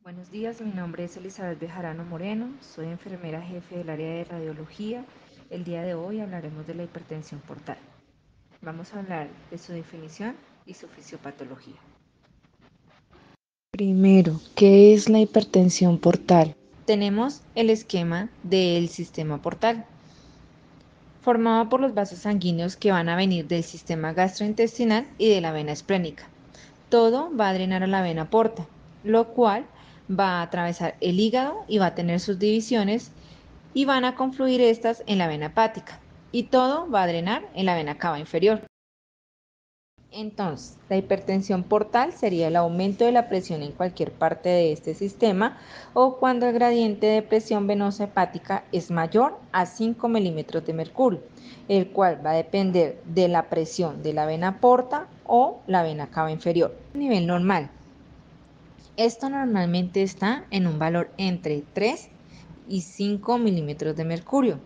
Buenos días, mi nombre es Elizabeth Bejarano Moreno, soy enfermera jefe del área de radiología. El día de hoy hablaremos de la hipertensión portal. Vamos a hablar de su definición y su fisiopatología. Primero, ¿qué es la hipertensión portal? Tenemos el esquema del sistema portal, formado por los vasos sanguíneos que van a venir del sistema gastrointestinal y de la vena esplénica. Todo va a drenar a la vena porta, lo cual va a atravesar el hígado y va a tener sus divisiones y van a confluir estas en la vena hepática y todo va a drenar en la vena cava inferior. Entonces, la hipertensión portal sería el aumento de la presión en cualquier parte de este sistema o cuando el gradiente de presión venosa hepática es mayor a 5 milímetros de mercurio, el cual va a depender de la presión de la vena porta o la vena cava inferior. A nivel normal, esto normalmente está en un valor entre 3 y 5 milímetros de mercurio.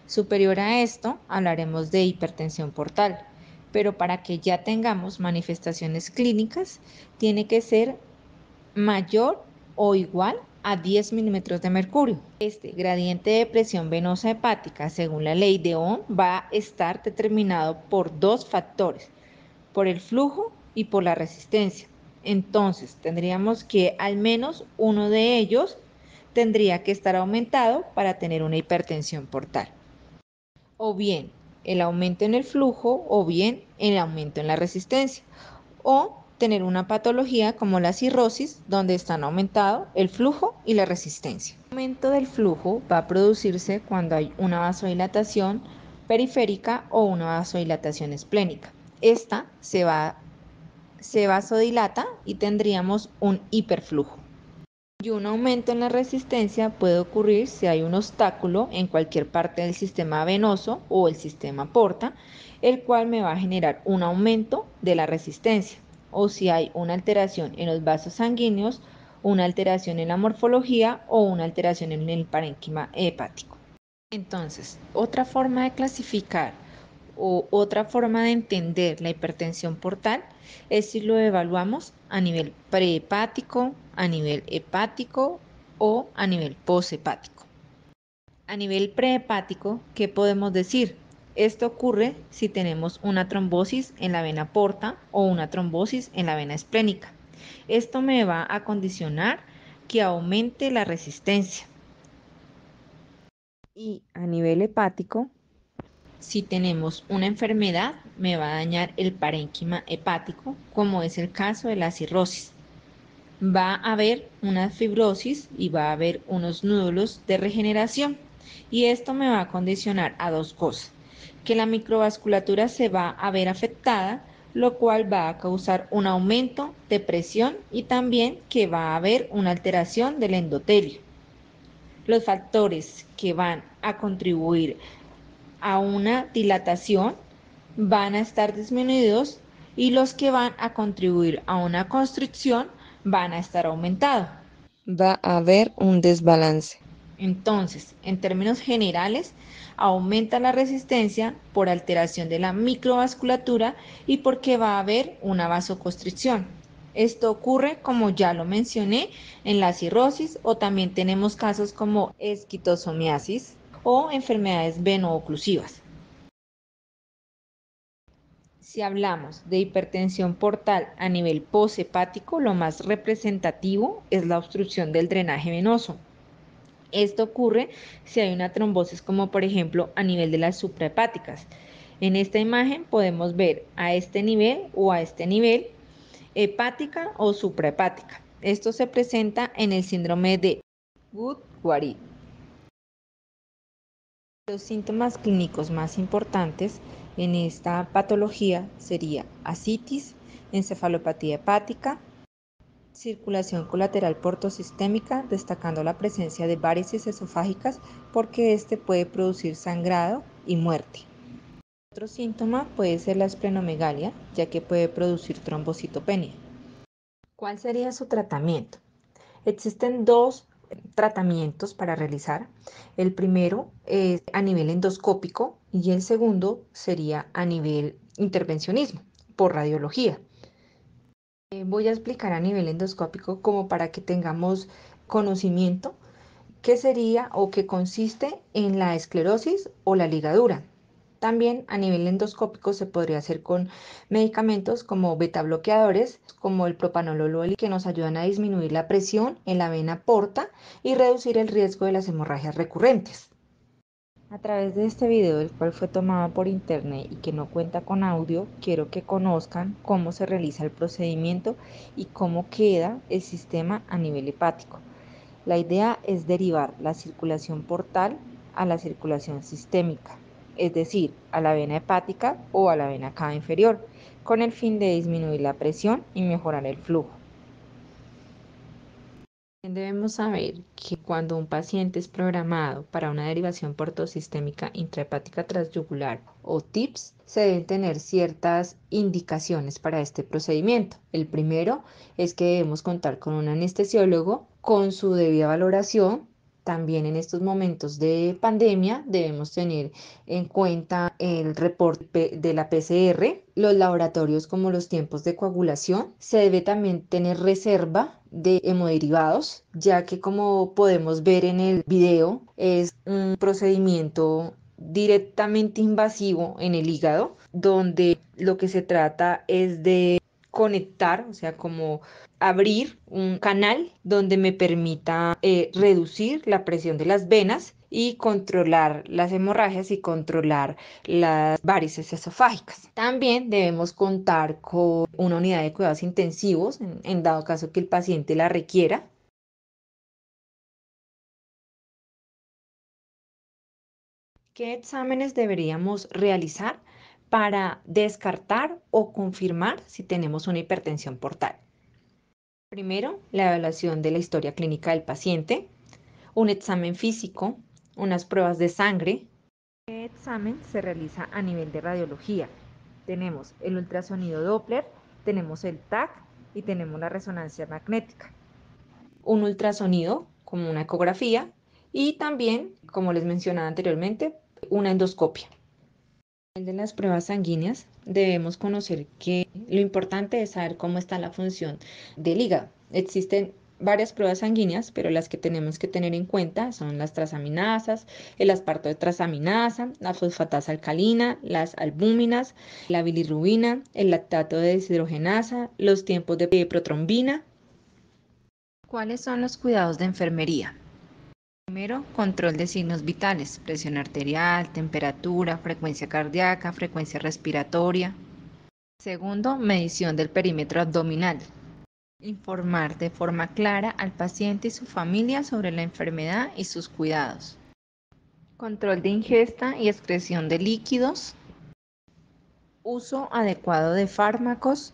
Superior a esto, hablaremos de hipertensión portal, pero para que ya tengamos manifestaciones clínicas, tiene que ser mayor o igual a 10 milímetros de mercurio. Este gradiente de presión venosa hepática, según la ley de Ohm, va a estar determinado por dos factores, por el flujo y por la resistencia. Entonces, tendríamos que al menos uno de ellos tendría que estar aumentado para tener una hipertensión portal. O bien el aumento en el flujo o bien el aumento en la resistencia. O tener una patología como la cirrosis, donde están aumentado el flujo y la resistencia. El aumento del flujo va a producirse cuando hay una vasodilatación periférica o una vasodilatación esplénica. Esta se vasodilata y tendríamos un hiperflujo. Y un aumento en la resistencia puede ocurrir si hay un obstáculo en cualquier parte del sistema venoso o el sistema porta, el cual me va a generar un aumento de la resistencia, o si hay una alteración en los vasos sanguíneos, una alteración en la morfología o una alteración en el parénquima hepático. Entonces, otra forma de clasificar o otra forma de entender la hipertensión portal es si lo evaluamos a nivel prehepático, a nivel hepático o a nivel poshepático. A nivel prehepático, ¿qué podemos decir? Esto ocurre si tenemos una trombosis en la vena porta o una trombosis en la vena esplénica. Esto me va a condicionar que aumente la resistencia. Y a nivel hepático, si tenemos una enfermedad, me va a dañar el parénquima hepático, como es el caso de la cirrosis. Va a haber una fibrosis y va a haber unos nódulos de regeneración. Y esto me va a condicionar a dos cosas: que la microvasculatura se va a ver afectada, lo cual va a causar un aumento de presión y también que va a haber una alteración del endotelio. Los factores que van a contribuir a una dilatación van a estar disminuidos y los que van a contribuir a una constricción van a estar aumentados. Va a haber un desbalance. Entonces, en términos generales, aumenta la resistencia por alteración de la microvasculatura y porque va a haber una vasoconstricción. Esto ocurre, como ya lo mencioné, en la cirrosis, o también tenemos casos como esquistosomiasis o enfermedades veno-oclusivas. Si hablamos de hipertensión portal a nivel poshepático, lo más representativo es la obstrucción del drenaje venoso. Esto ocurre si hay una trombosis, como por ejemplo a nivel de las suprahepáticas. En esta imagen podemos ver a este nivel o a este nivel hepática o suprahepática. Esto se presenta en el síndrome de Wood-Guarid. Los síntomas clínicos más importantes en esta patología sería ascitis, encefalopatía hepática, circulación colateral portosistémica, destacando la presencia de varices esofágicas porque este puede producir sangrado y muerte. Otro síntoma puede ser la esplenomegalia, ya que puede producir trombocitopenia. ¿Cuál sería su tratamiento? Existen dos tratamientos para realizar. El primero es a nivel endoscópico y el segundo sería a nivel intervencionismo por radiología. Voy a explicar a nivel endoscópico como para que tengamos conocimiento qué sería o qué consiste en la esclerosis o la ligadura. También a nivel endoscópico se podría hacer con medicamentos como beta bloqueadores, como el propanolol, que nos ayudan a disminuir la presión en la vena porta y reducir el riesgo de las hemorragias recurrentes. A través de este video, el cual fue tomado por internet y que no cuenta con audio, quiero que conozcan cómo se realiza el procedimiento y cómo queda el sistema a nivel hepático. La idea es derivar la circulación portal a la circulación sistémica, es decir, a la vena hepática o a la vena cava inferior, con el fin de disminuir la presión y mejorar el flujo. Debemos saber que cuando un paciente es programado para una derivación portosistémica intrahepática transyugular o TIPS, se deben tener ciertas indicaciones para este procedimiento. El primero es que debemos contar con un anestesiólogo con su debida valoración. También en estos momentos de pandemia debemos tener en cuenta el reporte de la PCR, los laboratorios como los tiempos de coagulación. Se debe también tener reserva de hemoderivados, ya que como podemos ver en el video, es un procedimiento directamente invasivo en el hígado, donde lo que se trata es de conectar, o sea, como abrir un canal donde me permita reducir la presión de las venas y controlar las hemorragias y controlar las varices esofágicas. También debemos contar con una unidad de cuidados intensivos en dado caso que el paciente la requiera. ¿Qué exámenes deberíamos realizar para descartar o confirmar si tenemos una hipertensión portal? Primero, la evaluación de la historia clínica del paciente, un examen físico, unas pruebas de sangre. Este examen se realiza a nivel de radiología. Tenemos el ultrasonido Doppler, tenemos el TAC y tenemos la resonancia magnética. Un ultrasonido como una ecografía y también, como les mencionaba anteriormente, una endoscopia. En de las pruebas sanguíneas debemos conocer que lo importante es saber cómo está la función del hígado. Existen varias pruebas sanguíneas, pero las que tenemos que tener en cuenta son las transaminasas, el asparto de transaminasa, la fosfatasa alcalina, las albúminas, la bilirrubina, el lactato de deshidrogenasa, los tiempos de protrombina. ¿Cuáles son los cuidados de enfermería? Primero, control de signos vitales, presión arterial, temperatura, frecuencia cardíaca, frecuencia respiratoria. Segundo, medición del perímetro abdominal. Informar de forma clara al paciente y su familia sobre la enfermedad y sus cuidados. Control de ingesta y excreción de líquidos. Uso adecuado de fármacos.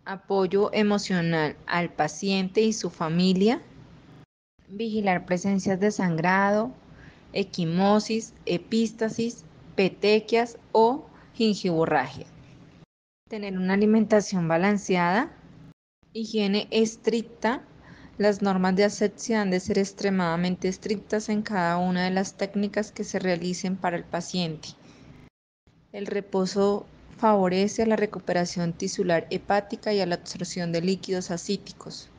Apoyo emocional al paciente y su familia. Vigilar presencias de sangrado, equimosis, epístasis, petequias o gingivorragia. Tener una alimentación balanceada, higiene estricta. Las normas de asepsia han de ser extremadamente estrictas en cada una de las técnicas que se realicen para el paciente. El reposo favorece a la recuperación tisular hepática y a la absorción de líquidos asíticos.